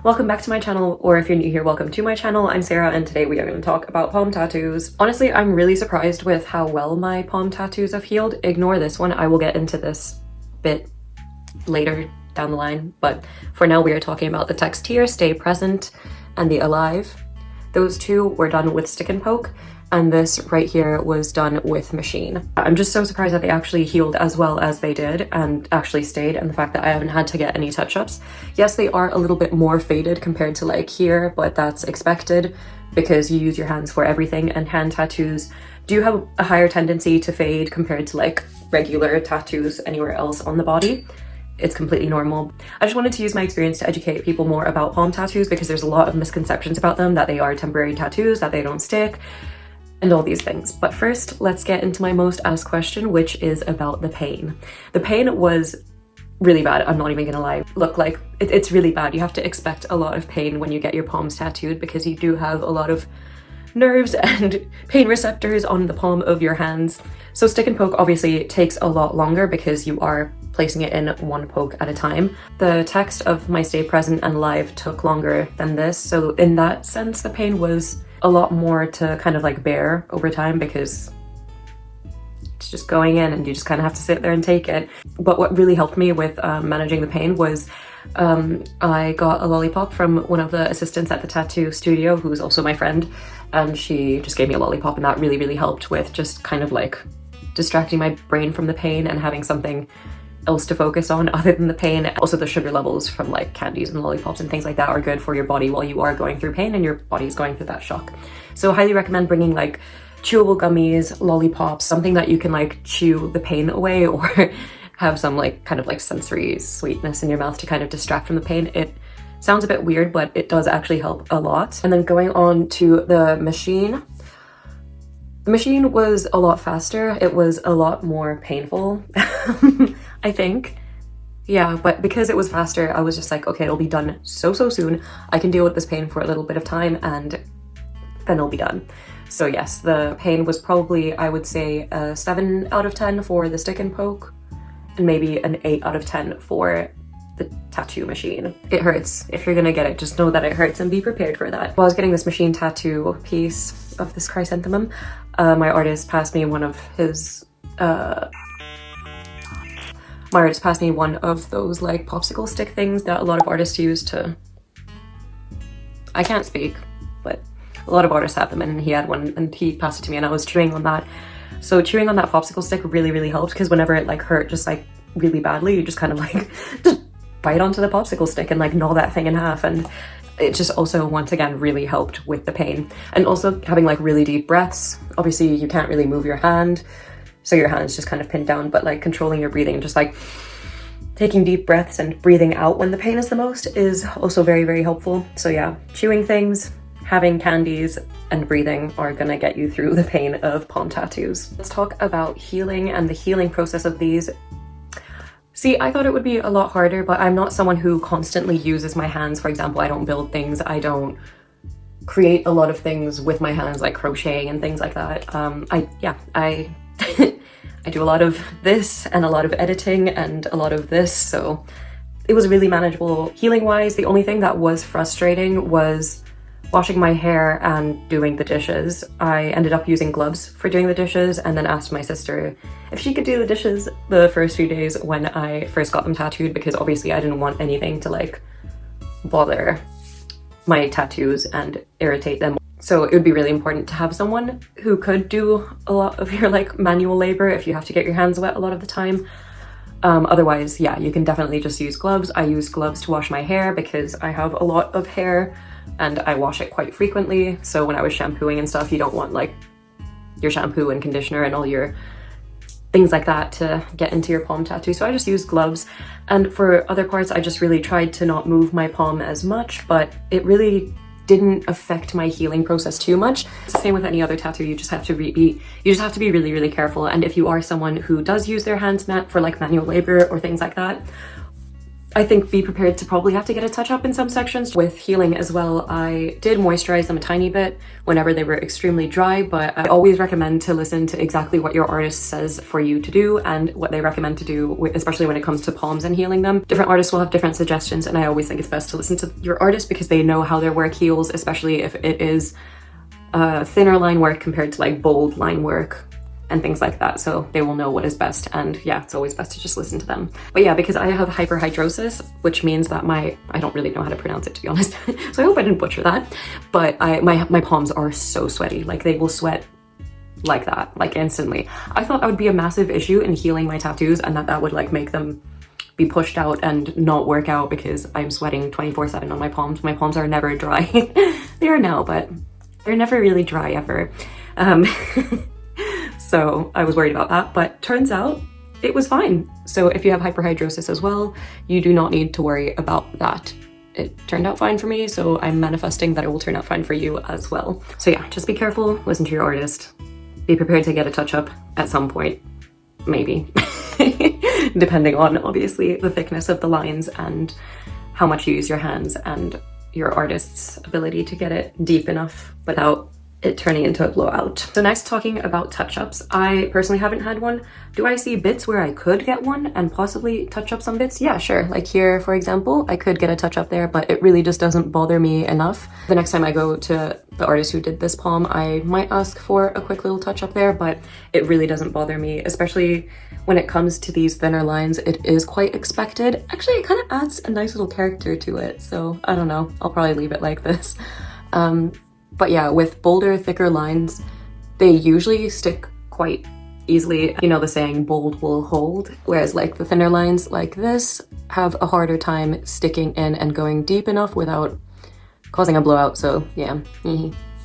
Welcome back to my channel, or if you're new here, welcome to my channel. I'm Sarah and today we are going to talk about palm tattoos. Honestly, I'm really surprised with how well my palm tattoos have healed. Ignore this one, I will get into this bit later down the line, but for now we are talking about the text here, Stay Present, and the Alive. Those two were done with stick and poke, and this right here was done with machine. I'm just so surprised that they actually healed as well as they did and actually stayed, and the fact that I haven't had to get any touch-ups. Yes, they are a little bit more faded compared to like here, but that's expected because you use your hands for everything, and hand tattoos do have a higher tendency to fade compared to like regular tattoos anywhere else on the body. It's completely normal. I just wanted to use my experience to educate people more about palm tattoos because there's a lot of misconceptions about them, that they are temporary tattoos, that they don't stick, and all these things. But first, let's get into my most asked question, which is about the pain. The pain was really bad, I'm not even gonna lie. Look, like, it's really bad. You have to expect a lot of pain when you get your palms tattooed because you do have a lot of nerves and pain receptors on the palm of your hands. So stick and poke obviously takes a lot longer because you are placing it in one poke at a time. The text of my Stay Present and Live took longer than this, so in that sense the pain was a lot more to kind of like bear over time because it's just going in and you just kind of have to sit there and take it. But what really helped me with managing the pain was I got a lollipop from one of the assistants at the tattoo studio, who's also my friend, and she just gave me a lollipop, and that really helped with just kind of like distracting my brain from the pain and having something else to focus on other than the pain. Also, the sugar levels from like candies and lollipops and things like that are good for your body while you are going through pain and your body is going through that shock. So I highly recommend bringing like chewable gummies, lollipops, something that you can like chew the pain away or have some like kind of like sensory sweetness in your mouth to kind of distract from the pain. It sounds a bit weird, but it does actually help a lot. And then going on to the machine. The machine was a lot faster. It was a lot more painful, I think. Yeah, but because it was faster, I was just like, okay, it'll be done so soon. I can deal with this pain for a little bit of time and then it'll be done. So yes, the pain was probably, I would say, a 7 out of 10 for the stick and poke, and maybe an 8 out of 10 for the tattoo machine. It hurts. If you're gonna get it, just know that it hurts and be prepared for that. While I was getting this machine tattoo piece of this chrysanthemum, my artist passed me one of his one of those like popsicle stick things that a lot of artists use to, I can't speak, but a lot of artists have them, and he had one and he passed it to me and I was chewing on that. So chewing on that popsicle stick really helped, because whenever it like hurt just like really badly, you just kind of like just bite onto the popsicle stick and like gnaw that thing in half, and it just also once again really helped with the pain. And also having like really deep breaths. Obviously you can't really move your hand, so your hand's just kind of pinned down, but like controlling your breathing, just like taking deep breaths and breathing out when the pain is the most is also very helpful. So yeah, chewing things, having candies, and breathing are gonna get you through the pain of palm tattoos. Let's talk about healing and the healing process of these. See, I thought it would be a lot harder, but I'm not someone who constantly uses my hands. For example, I don't build things, I don't create a lot of things with my hands, like crocheting and things like that. I I do a lot of this and a lot of editing and a lot of this, so it was really manageable. Healing wise, the only thing that was frustrating was washing my hair and doing the dishes. I ended up using gloves for doing the dishes, and then asked my sister if she could do the dishes the first few days when I first got them tattooed, because obviously I didn't want anything to like bother my tattoos and irritate them. So it would be really important to have someone who could do a lot of your like manual labor if you have to get your hands wet a lot of the time. Otherwise, yeah, you can definitely just use gloves. I use gloves to wash my hair because I have a lot of hair and I wash it quite frequently. So when I was shampooing and stuff, you don't want like your shampoo and conditioner and all your things like that to get into your palm tattoo. So I just use gloves. And for other parts, I just really tried to not move my palm as much, but it really didn't affect my healing process too much. It's the same with any other tattoo. You just have to be really careful. And if you are someone who does use their hands for like manual labor or things like that, I think be prepared to probably have to get a touch up in some sections. With healing as well, I did moisturize them a tiny bit whenever they were extremely dry, but I always recommend to listen to exactly what your artist says for you to do and what they recommend to do, especially when it comes to palms and healing them. Different artists will have different suggestions, and I always think it's best to listen to your artist because they know how their work heals, especially if it is thinner line work compared to like bold line work and things like that, so they will know what is best. And yeah, it's always best to just listen to them. But yeah, because I have hyperhidrosis, which means that I don't really know how to pronounce it, to be honest, so I hope I didn't butcher that, but my palms are so sweaty, like they will sweat like that, like instantly. I thought that would be a massive issue in healing my tattoos, and that would like make them be pushed out and not work out because I'm sweating 24/7 on my palms. My palms are never dry. They are now, but they're never really dry ever. So I was worried about that, but turns out it was fine. So if you have hyperhidrosis as well, you do not need to worry about that. It turned out fine for me, so I'm manifesting that it will turn out fine for you as well. So yeah, just be careful, listen to your artist, be prepared to get a touch-up at some point, maybe. Depending on, obviously, the thickness of the lines and how much you use your hands and your artist's ability to get it deep enough without it turning into a blowout. So next, talking about touch-ups. I personally haven't had one. Do I see bits where I could get one and possibly touch up some bits? Yeah, sure. Like here, for example, I could get a touch-up there, but it really just doesn't bother me enough. The next time I go to the artist who did this palm, I might ask for a quick little touch-up there, but it really doesn't bother me, especially when it comes to these thinner lines. It is quite expected. Actually, it kind of adds a nice little character to it, so I don't know. I'll probably leave it like this. But yeah, with bolder, thicker lines, they usually stick quite easily. You know the saying, bold will hold, whereas like the thinner lines like this have a harder time sticking in and going deep enough without causing a blowout. So yeah,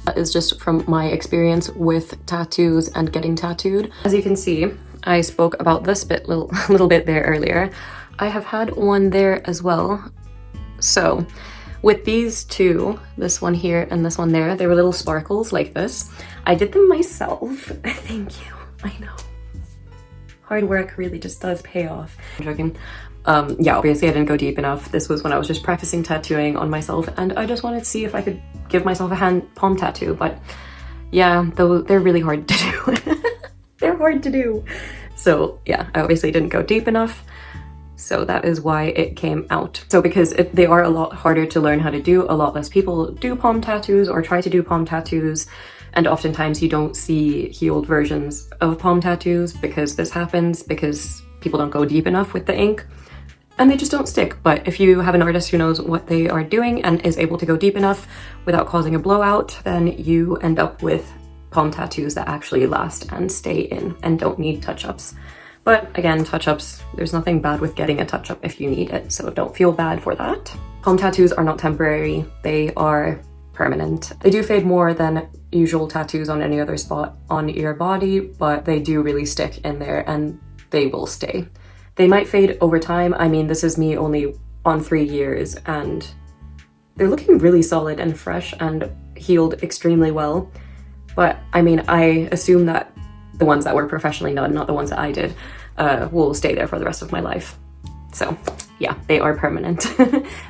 that is just from my experience with tattoos and getting tattooed. As you can see, I spoke about this bit little bit there earlier. I have had one there as well. So with these two, this one here and this one there, they were little sparkles like this. I did them myself. Thank you. I know. Hard work really just does pay off. I'm joking. Yeah, obviously I didn't go deep enough. This was when I was just practicing tattooing on myself, and I just wanted to see if I could give myself a hand palm tattoo, but yeah, they're really hard to do. They're hard to do. So yeah, I obviously didn't go deep enough. So that is why it came out. So because they are a lot harder to learn how to do, a lot less people do palm tattoos or try to do palm tattoos. And oftentimes you don't see healed versions of palm tattoos because this happens, because people don't go deep enough with the ink and they just don't stick. But if you have an artist who knows what they are doing and is able to go deep enough without causing a blowout, then you end up with palm tattoos that actually last and stay in and don't need touch-ups. But again, touch-ups, there's nothing bad with getting a touch-up if you need it, so don't feel bad for that. Palm tattoos are not temporary, they are permanent. They do fade more than usual tattoos on any other spot on your body, but they do really stick in there and they will stay. They might fade over time. I mean, this is me only on 3 years and they're looking really solid and fresh and healed extremely well. But I mean, I assume that the ones that were professionally done, not the ones that I did, will stay there for the rest of my life. So yeah, they are permanent.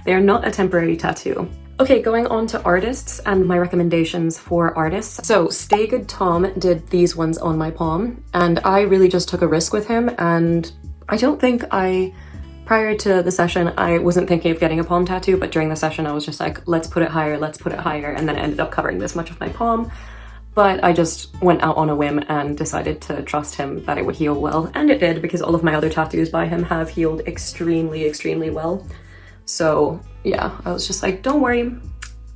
They are not a temporary tattoo. Okay, going on to artists and my recommendations for artists. So Stay Good Tom did these ones on my palm, and I really just took a risk with him, and I don't think prior to the session, I wasn't thinking of getting a palm tattoo, but during the session I was just like, let's put it higher, and then it ended up covering this much of my palm. But I just went out on a whim and decided to trust him that it would heal well. And it did, because all of my other tattoos by him have healed extremely, extremely well. So yeah, I was just like, don't worry,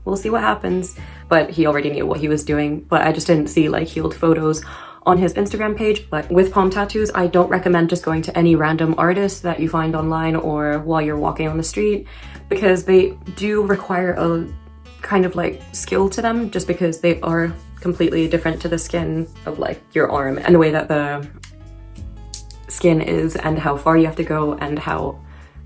we'll see what happens. But he already knew what he was doing, but I just didn't see like healed photos on his Instagram page. But with palm tattoos, I don't recommend just going to any random artist that you find online or while you're walking on the street, because they do require a kind of like skill to them, just because they are completely different to the skin of like your arm and the way that the skin is and how far you have to go and how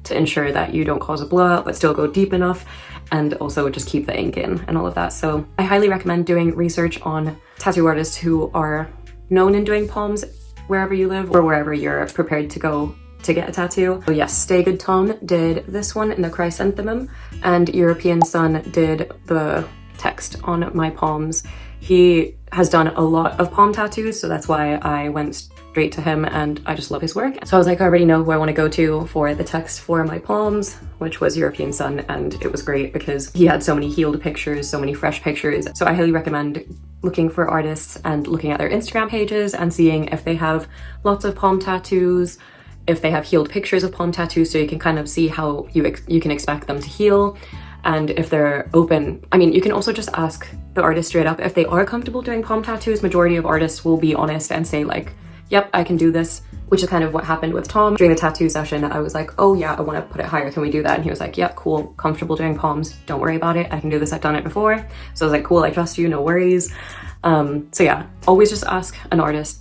to ensure that you don't cause a blowout but still go deep enough, and also just keep the ink in and all of that. So I highly recommend doing research on tattoo artists who are known in doing palms wherever you live or wherever you're prepared to go to get a tattoo. So yes, Stay Good Tom did this one in the chrysanthemum, and European Sun did the text on my palms. He has done a lot of palm tattoos, so that's why I went straight to him, and I just love his work. So I was like, I already know who I want to go to for the text for my palms, which was European Sun, and it was great because he had so many healed pictures, so many fresh pictures. So I highly recommend looking for artists and looking at their Instagram pages and seeing if they have lots of palm tattoos, if they have healed pictures of palm tattoos, so you can kind of see how you can expect them to heal. And if they're open, I mean, you can also just ask the artist straight up if they are comfortable doing palm tattoos. Majority of artists will be honest and say like, yep, I can do this, which is kind of what happened with Tom. During the tattoo session, I was like, oh yeah, I want to put it higher. Can we do that? And he was like, yep, cool, comfortable doing palms. Don't worry about it. I can do this. I've done it before. So I was like, cool, I trust you, no worries. So yeah, always just ask an artist.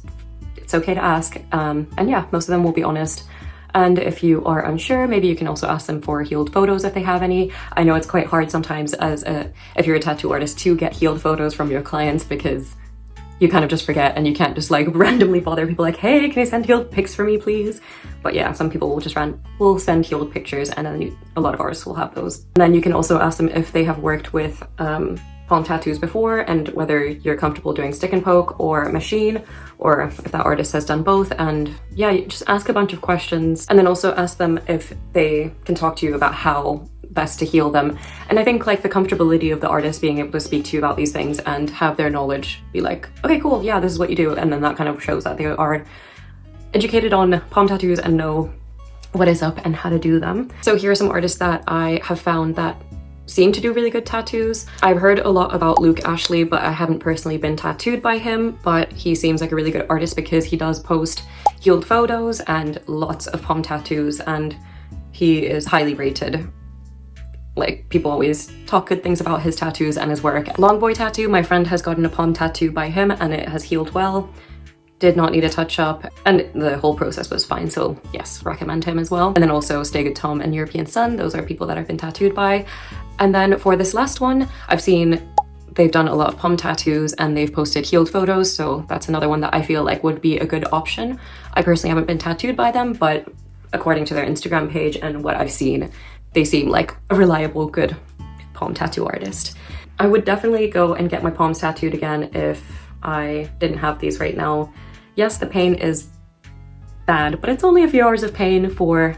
It's okay to ask. And yeah, most of them will be honest. And if you are unsure, maybe you can also ask them for healed photos if they have any. I know it's quite hard sometimes if you're a tattoo artist to get healed photos from your clients, because you kind of just forget and you can't just like randomly bother people like, hey, can you send healed pics for me, please? But yeah, some people will just will send healed pictures, and then a lot of artists will have those. And then you can also ask them if they have worked with palm tattoos before, and whether you're comfortable doing stick and poke or machine, or if that artist has done both. And yeah, you just ask a bunch of questions, and then also ask them if they can talk to you about how best to heal them. And I think like the comfortability of the artist being able to speak to you about these things and have their knowledge be like, okay, cool, yeah, this is what you do. And then that kind of shows that they are educated on palm tattoos and know what is up and how to do them. So here are some artists that I have found that seem to do really good tattoos. I've heard a lot about Luke Ashley, but I haven't personally been tattooed by him, but he seems like a really good artist because he does post healed photos and lots of palm tattoos, and he is highly rated. Like, people always talk good things about his tattoos and his work. Longboy Tattoo, my friend has gotten a palm tattoo by him and it has healed well. Did not need a touch up, and the whole process was fine, so yes, recommend him as well. And then also Stay Good Tom and European Sun, those are people that I've been tattooed by. And then for this last one, I've seen they've done a lot of palm tattoos and they've posted healed photos, so that's another one that I feel like would be a good option. I personally haven't been tattooed by them, but according to their Instagram page and what I've seen, they seem like a reliable, good palm tattoo artist. I would definitely go and get my palms tattooed again if I didn't have these right now. Yes, the pain is bad, but it's only a few hours of pain for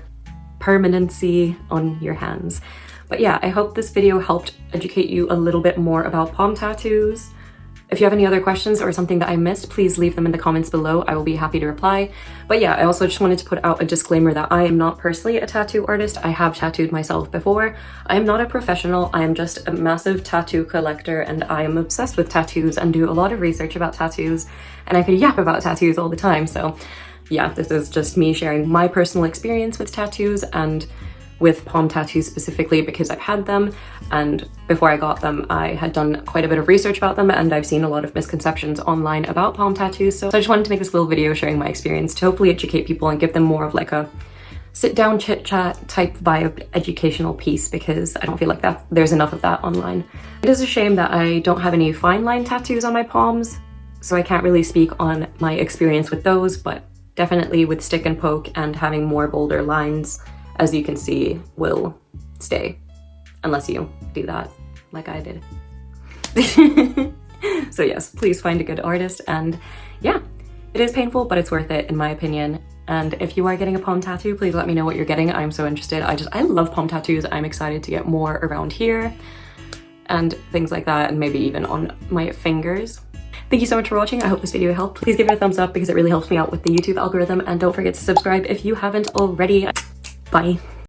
permanency on your hands. But yeah, I hope this video helped educate you a little bit more about palm tattoos. If you have any other questions or something that I missed, please leave them in the comments below. I will be happy to reply. But yeah, I also just wanted to put out a disclaimer that I am not personally a tattoo artist. I have tattooed myself before. I am not a professional. I am just a massive tattoo collector, and I am obsessed with tattoos and do a lot of research about tattoos, and I could yap about tattoos all the time. So yeah, this is just me sharing my personal experience with tattoos, and with palm tattoos specifically because I've had them, and before I got them I had done quite a bit of research about them, and I've seen a lot of misconceptions online about palm tattoos. So I just wanted to make this little video sharing my experience to hopefully educate people and give them more of like a sit down chit chat type vibe educational piece, because I don't feel like that there's enough of that online. It is a shame that I don't have any fine line tattoos on my palms, so I can't really speak on my experience with those, but definitely with stick and poke and having more bolder lines, as you can see, will stay, unless you do that like I did. So yes, please find a good artist, and yeah, it is painful, but it's worth it in my opinion. And if you are getting a palm tattoo, please let me know what you're getting. I'm so interested. I love palm tattoos. I'm excited to get more around here and things like that, and maybe even on my fingers. Thank you so much for watching. I hope this video helped. Please give it a thumbs up because it really helps me out with the YouTube algorithm, and don't forget to subscribe if you haven't already. Bye.